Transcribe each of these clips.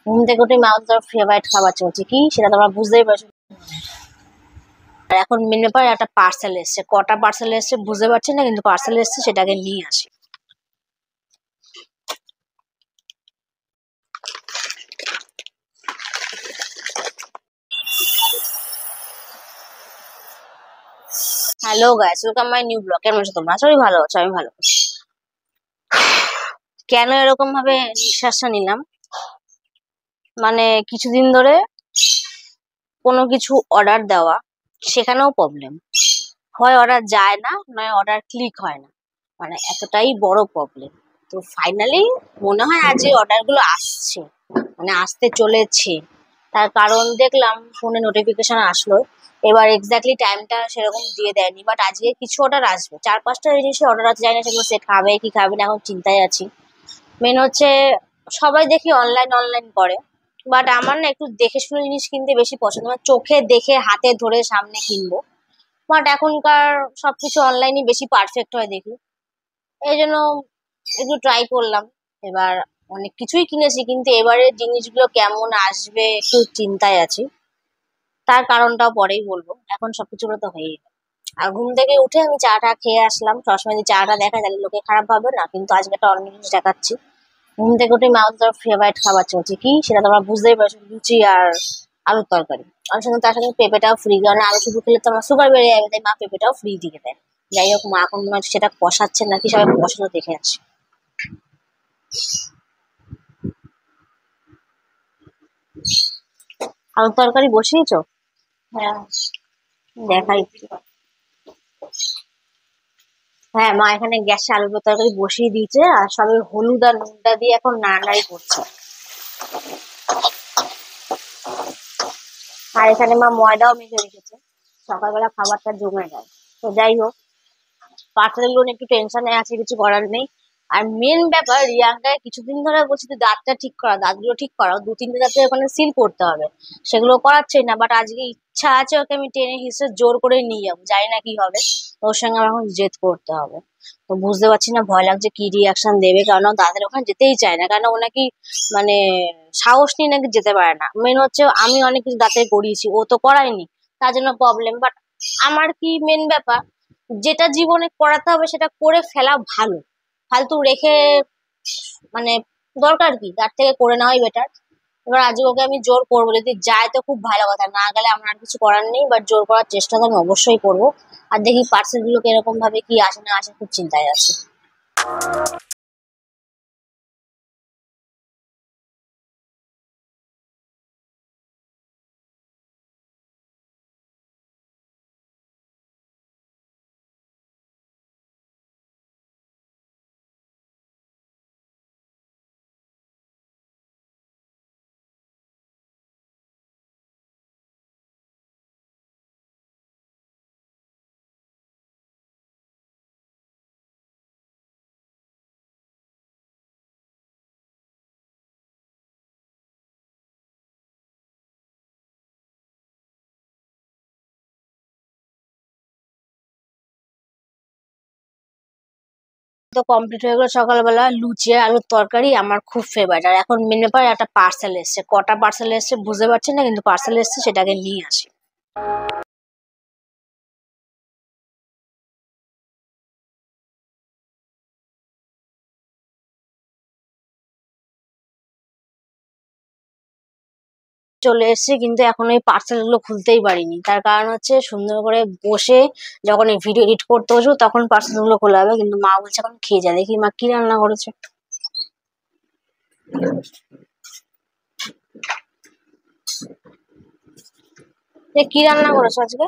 ঘুম থেকে উঠে মা তোর ফেভারিট খাবার চলছে কি সেটা তোমরা বুঝতেই পারছো। আর এখন মেন ব্যাপার একটা পার্সেল এসছে, কটা পার্সেল এসছে বুঝতে পারছি না, কিন্তু পার্সেল এসছে সেটাকে নিয়ে আসি। Hello guys, welcome my new blog. কেমন আছো তোমরা? সবাই ভালো আছো? আমি ভালো আছি। কেন এরকম ভাবে নিঃশ্বাসটা নিলাম, মানে কিছুদিন ধরে কোনো কিছু অর্ডার দেওয়া, সেখানেও প্রবলেম। হয় অর্ডার যায় না, নয় অর্ডার ক্লিক হয় না, মানে এতটাই বড় প্রবলেম। তো ফাইনালি মনে হয় আজ এই অর্ডার গুলো আসছে, মানে আসতে চলেছে। তার কারণ দেখলাম ফোনে নোটিফিকেশন আসলো। এবার এক্স্যাক্টলি টাইমটা সেরকম দিয়ে দেয়নি, বাট আজকে কিছু অর্ডার আসবে। 4-5টা জিনিসের অর্ডার আছে, জানি না সেগুলো সে খাবে কি খাবে না, এখন চিন্তায় আছি। মেন হচ্ছে সবাই দেখি অনলাইন অনলাইন করে, বাট আমার না একটু দেখে শুনে জিনিস কিনতে বেশি পছন্দ, মানে চোখে দেখে হাতে ধরে সামনে কিনবো। বাট এখনকার সবকিছু অনলাইনে বেশি পারফেক্ট হয় দেখি, এই জন্য একটু ট্রাই করলাম। এবার অনেক কিছুই কিনেছি, কিন্তু এবারে জিনিসগুলো কেমন আসবে একটু চিন্তায় আছি। তার কারণটাও পরেই বলবো, এখন সবকিছুগুলো তো হয়েই গেল। আর ঘুম থেকে উঠে আমি চাটা খেয়ে আসলাম। সবসময় যদি চাটা দেখায় তাহলে লোকে খারাপ ভাবে না, কিন্তু আজকে একটা অন্য জিনিস দেখাচ্ছি। ঘুম থেকে উঠে মা তোর ফেভারিট খাবার চলছে কি সেটা তোমরা বুঝতেই পারছো, লুচি আর আলুর তরকারি। আর সঙ্গে তার সঙ্গে পেঁপেটাও ফ্রি, কারণ আলু শুধু খেলে তো আমার সুগার বেড়ে যাবে, তাই মা পেঁপেটাও ফ্রি দিয়ে দেয়। যাই হোক, মা এখন মনে হচ্ছে সেটা কষাচ্ছে নাকি, সবাই কষানো দেখে আছে। আলুর তরকারি বসিয়েছো? হ্যাঁ, দেখাই। হ্যাঁ, মা এখানে গ্যাসে আলুর তরকারি বসিয়ে দিয়েছে, আর সবাই হলুদ আর নুনটা দিয়ে এখন নাড়ানাড়ি করছে। আর এখানে মা ময়দাও মেখে রেখেছে, সকালবেলা খাবারটা জমে যায়। তো যাই হোক, পার্সেলের লোন একটু টেনশনে আছে, কিছু করার নেই। আর মেন ব্যাপার, রিয়াঙ্কায় কিছুদিন ধরে বলছি তুই দাঁতটা ঠিক করা, দাঁতগুলো ঠিক করা, 2-3টে দাঁতের ওখানে সিল করতে হবে, সেগুলো করাচ্ছে না। বাট আজকে ইচ্ছা আছে ওকে আমি টেনে হিসেবে জোর করে নিয়ে যাবো, জানি না কি হবে। ওর সঙ্গে আমার এখন জেদ করতে হবে। তো বুঝতে পারছি না, ভয় লাগছে কি রিয়াকশন দেবে, কারণ ও দাদার ওখানে যেতেই চায় না, কারণ ও নাকি মানে সাহস নিয়ে নাকি যেতে পারে না। মেন হচ্ছে আমি অনেক কিছু দাঁতে করিয়েছি, ও তো করায়নি, তার জন্য প্রবলেম। বাট আমার কি মেন ব্যাপার, যেটা জীবনে করাতে হবে সেটা করে ফেলা ভালো। ফালতু রেখে মানে দরকার কি, তার থেকে করে নেওয়াই বেটার। এবার আজকে ওকে আমি জোর করবো, যদি যায় তো খুব ভালো কথা, না গেলে আমার আর কিছু করার নেই, বাট জোর করার চেষ্টা তো আমি অবশ্যই করবো। আর দেখি পার্সেল গুলো কিরকম ভাবে কি আসে না আসে, খুব চিন্তায় আছে। তো কমপ্লিট হয়ে গেল সকালবেলা লুচি আর আলুর তরকারি, আমার খুব ফেভারিট। আর এখন মেন ব্যাপার একটা পার্সেল এসছে, কটা পার্সেল এসছে বুঝতে পারছি না, কিন্তু পার্সেল এসছে সেটাকে নিয়ে আসি। চলে এসেছে, কিন্তু এখন ওই পার্সেল গুলো খুলতেই পারিনি। তার কারণ হচ্ছে সুন্দর করে বসে যখন এই ভিডিও এডিট করতে বসবো তখন পার্সেল গুলো খোলা হবে, কিন্তু মা বলছে এখন খেয়ে যা। দেখি মা কি রান্না করেছে। কি রান্না করেছো আজকে?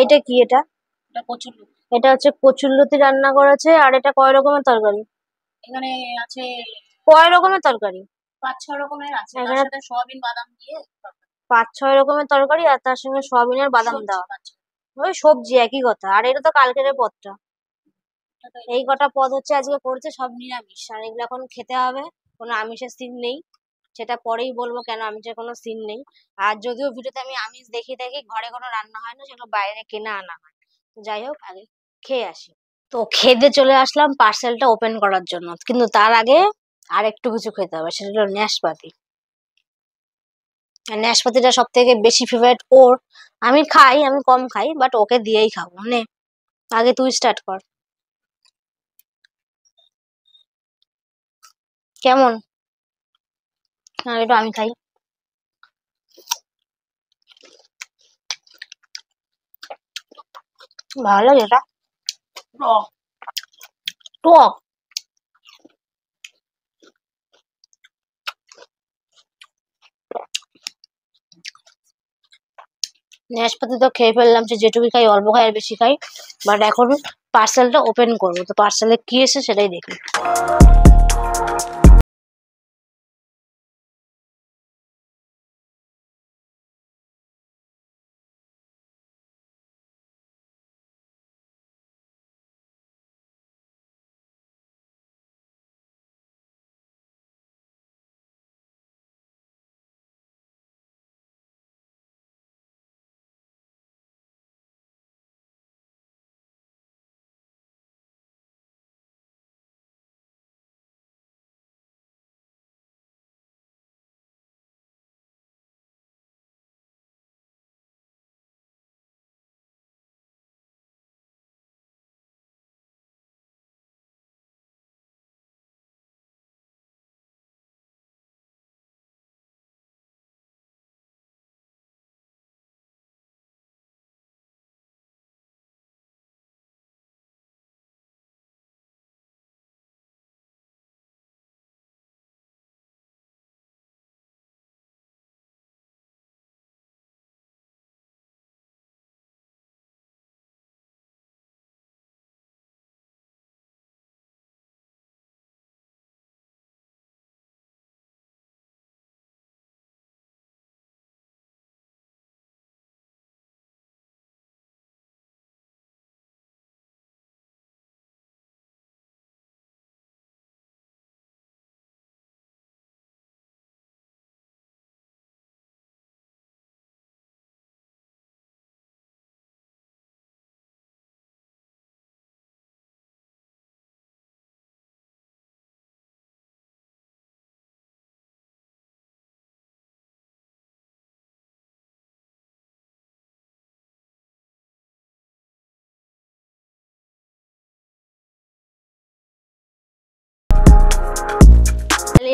এটা কি? এটা এটা হচ্ছে কচুরলতি রান্না করেছে। আর এটা কয় রকমের তরকারি? এখানে আছে কয় রকমের তরকারি? 5-6 রকমের আছে, তার সাথে সয়াবিন বাদাম দিয়ে 5-6 রকমের তরকারি, আর তার সঙ্গে সয়াবিন আর বাদাম দেওয়া। ওই সবজি একই কথা। আর এটা তো কালকের পদটা। এই কটা পদ হচ্ছে আজকে করেছে, সব নিরামিষ। আর এগুলো এখন খেতে হবে, কোনো আমিষের সিন নেই। সেটা পরেই বলবো কেন আমিষের কোনো সিন নেই। আর যদিও ভিডিওতে আমি আমিষ দেখিয়ে থাকি, ঘরে কোনো রান্না হয় না, সেগুলো বাইরে কিনে আনা হয়। তো যাই হোক, আগে খেয়ে আসি। তো খেতে চলে আসলাম পার্সেলটা ওপেন করার জন্য, কিন্তু তার আগে আর একটু কিছু খেতে হবে, সেটা হলো ন্যাশপাতি। আর ন্যাশপাতিটা সব থেকে বেশি ফেভারিট ওর। আমি খাই, আমি কম খাই, বাট ওকে দিয়েই খাবো। মানে আগে তুই স্টার্ট কর। কেমন? আর এটা আমি খাই। ভালো লাগে এটা, টক টক। নাশপাতি তো খেয়ে ফেললাম, সে যেটুকু খাই অল্প খাই আর বেশি খাই। বাট এখন পার্সেলটা ওপেন করবো, তো পার্সেলে কি এসে সেটাই দেখি।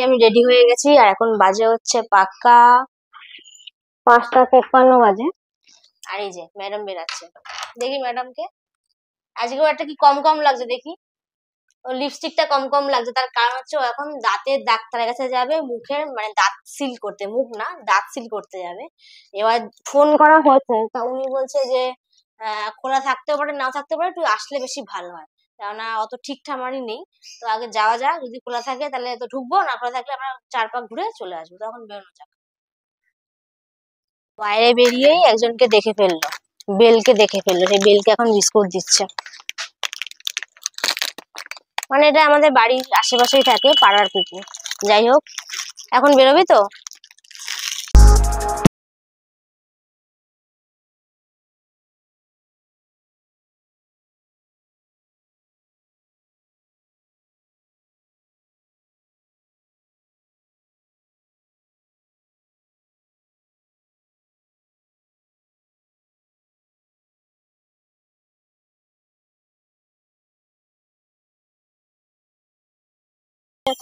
আমি রেডি হয়ে গেছি, আর এখন বাজে হচ্ছে পাক্কা 5টা 53 বাজে। আর এই যে ম্যাডাম বেরাচ্ছে, দেখি ম্যাডামকে। আজকেও একটা কি কম কম লাগছে দেখি, ও লিপস্টিকটা কম কম লাগছে। তার কারণ হচ্ছে ও এখন দাঁতের ডাক্তারের কাছে যাবে, মুখের মানে দাঁত সিল করতে, মুখ না দাঁত সিল করতে যাবে। এবার ফোন করা হয়েছে, তা উনি বলছে যে খোলা থাকতেও পারে নাও থাকতে পারে, তুই আসলে বেশি ভালো হয়, কেননা অত ঠিকঠামারই নেই। তো আগে যাওয়া যাক, যদি খোলা থাকে তাহলে তো ঢুকবো, না খোলা থাকলে আমরা 4 পাক ঘুরে চলে আসবো, তখন বেরোনো যাক। বাইরে বেরিয়েই একজনকে দেখে ফেললো, বেলকে দেখে ফেললো, সেই বেলকে এখন বিস্কুট দিচ্ছে। মানে এটা আমাদের বাড়ির আশেপাশেই থাকে, পাড়ার কুকুর। যাই হোক, এখন বেরোবি তো?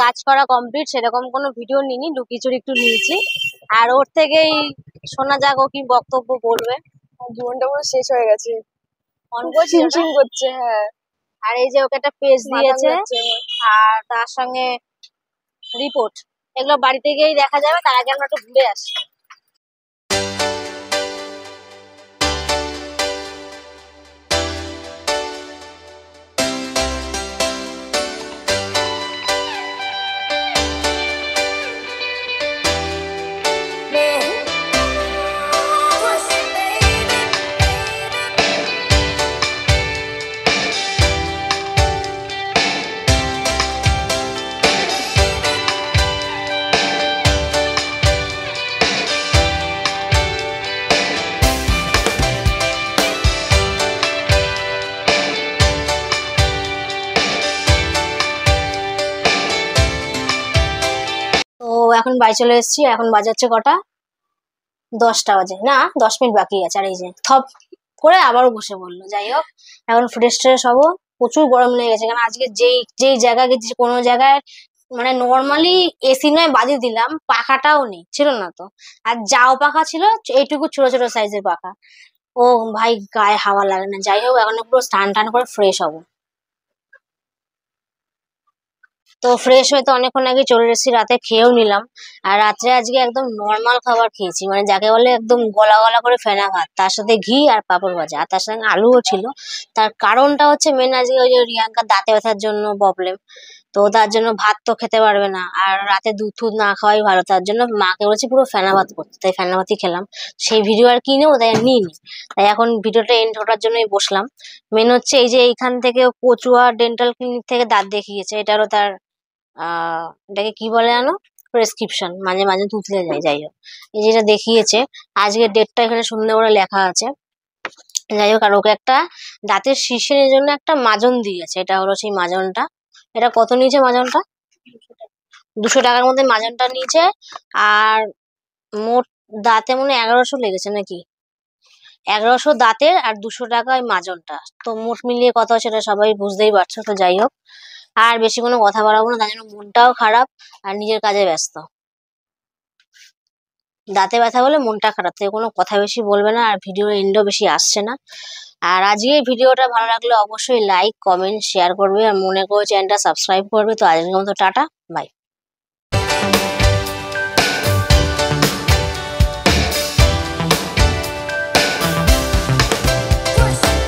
কাজ করা কমপ্লিট, সেরকম কোনো ভিডিও নিইনি, লুকিয়ে একটু নিয়েছি। আর ওর থেকেই শোনা যাক ও কি বক্তব্য বলবে। জীবনটা পুরো শেষ হয়ে গেছে, অন করছি ওটা। চিমচিম করছে। হ্যাঁ, আর এই যে ওকে একটা পেজ মাথা দিয়েছে, ঘুরাচ্ছে আমার। আর তার সঙ্গে রিপোর্ট, এগুলো বাড়িতে গিয়েই দেখা যাবে। তার আগে আমরা একটু ঘুরে আসি। এখন বাড়ি চলে এসেছি। এখন বাজাচ্ছে কটা, 10টা বাজে, না 10 মিনিট বাকি আছে। আর এই যে থপ করে আবারও বসে পড়লো। যাই হোক, এখন ফ্রেশ ট্রেশ হবো। প্রচুর গরম লেগে গেছে, কারণ আজকে যেই যেই জায়গায় গেছি, কোনো জায়গায় মানে নর্মালি এসি নয় বাদই দিলাম, পাখাটাও নেই, ছিল না তো। আর যাও পাখা ছিল এইটুকু ছোট ছোট সাইজের পাখা। ও ভাই, গায়ে হাওয়া লাগে না। যাই হোক, এখন পুরো স্নান টান করে ফ্রেশ হবো। তো ফ্রেশ হয়ে তো অনেকক্ষণ আগে চলে এসেছি, রাতে খেয়েও নিলাম। আর রাত্রে আজকে একদম নর্মাল খাবার খেয়েছি, মানে যাকে বলে একদম গলা গলা করে ফেনা ভাত, তার সাথে ঘি আর পাঁপড় ভাজা, আর তার সঙ্গে আলুও ছিল। তার কারণটা হচ্ছে মেন, আজকে ওই যে রিয়াঙ্কার দাঁতে ব্যথার জন্য প্রবলেম, তো তার জন্য ভাত তো খেতে পারবে না, আর রাতে দুধ টুধ না খাওয়াই ভালো। তার জন্য মাকে বলেছি পুরো ফেনা ভাত করতে, তাই ফেনা ভাতই খেলাম। সেই ভিডিও আর কি নেবো, তাই আর নিইনি। তাই এখন ভিডিওটা এন্ড করার জন্যই বসলাম। মেন হচ্ছে এই যে এইখান থেকে কচুয়া ডেন্টাল ক্লিনিক থেকে দাঁত দেখিয়েছে, এটারও তার এটাকে কি বলে জানো, প্রেসক্রিপশন, মাঝে মাঝে তুতলে যায়। যাই হোক, এই যেটা দেখিয়েছে, আজকের ডেটটা এখানে সুন্দর করে লেখা আছে। যাই হোক, আর ওকে একটা দাঁতের শীর্ষের জন্য একটা মাজন দিয়েছে, এটা হলো সেই মাজনটা। এটা কত নিয়েছে মাজনটা? 200 টাকার মধ্যে মাজনটা নিয়েছে। আর মোট দাঁতে মনে হয় 1100 লেগেছে নাকি, 1100 দাঁতের, আর 200 টাকা ওই মাজনটা। তো মোট মিলিয়ে কত সেটা সবাই বুঝতেই পারছো। তো যাই হোক, আর বেশি কোনো কথা বাড়াবো না, তার জন্য মনটাও খারাপ আর নিজের কাজে ব্যস্ত। দাঁতে ব্যথা বলে মনটা খারাপ, তাই কোনো কথা বেশি বলবে না, আর ভিডিও এন্ডও বেশি আসছে না। আর আজকে এই ভিডিওটা ভালো লাগলে অবশ্যই লাইক কমেন্ট শেয়ার করবে, আর মনে করে চ্যানেলটা সাবস্ক্রাইব করবে। তো আজকের মতো টাটা, বাই।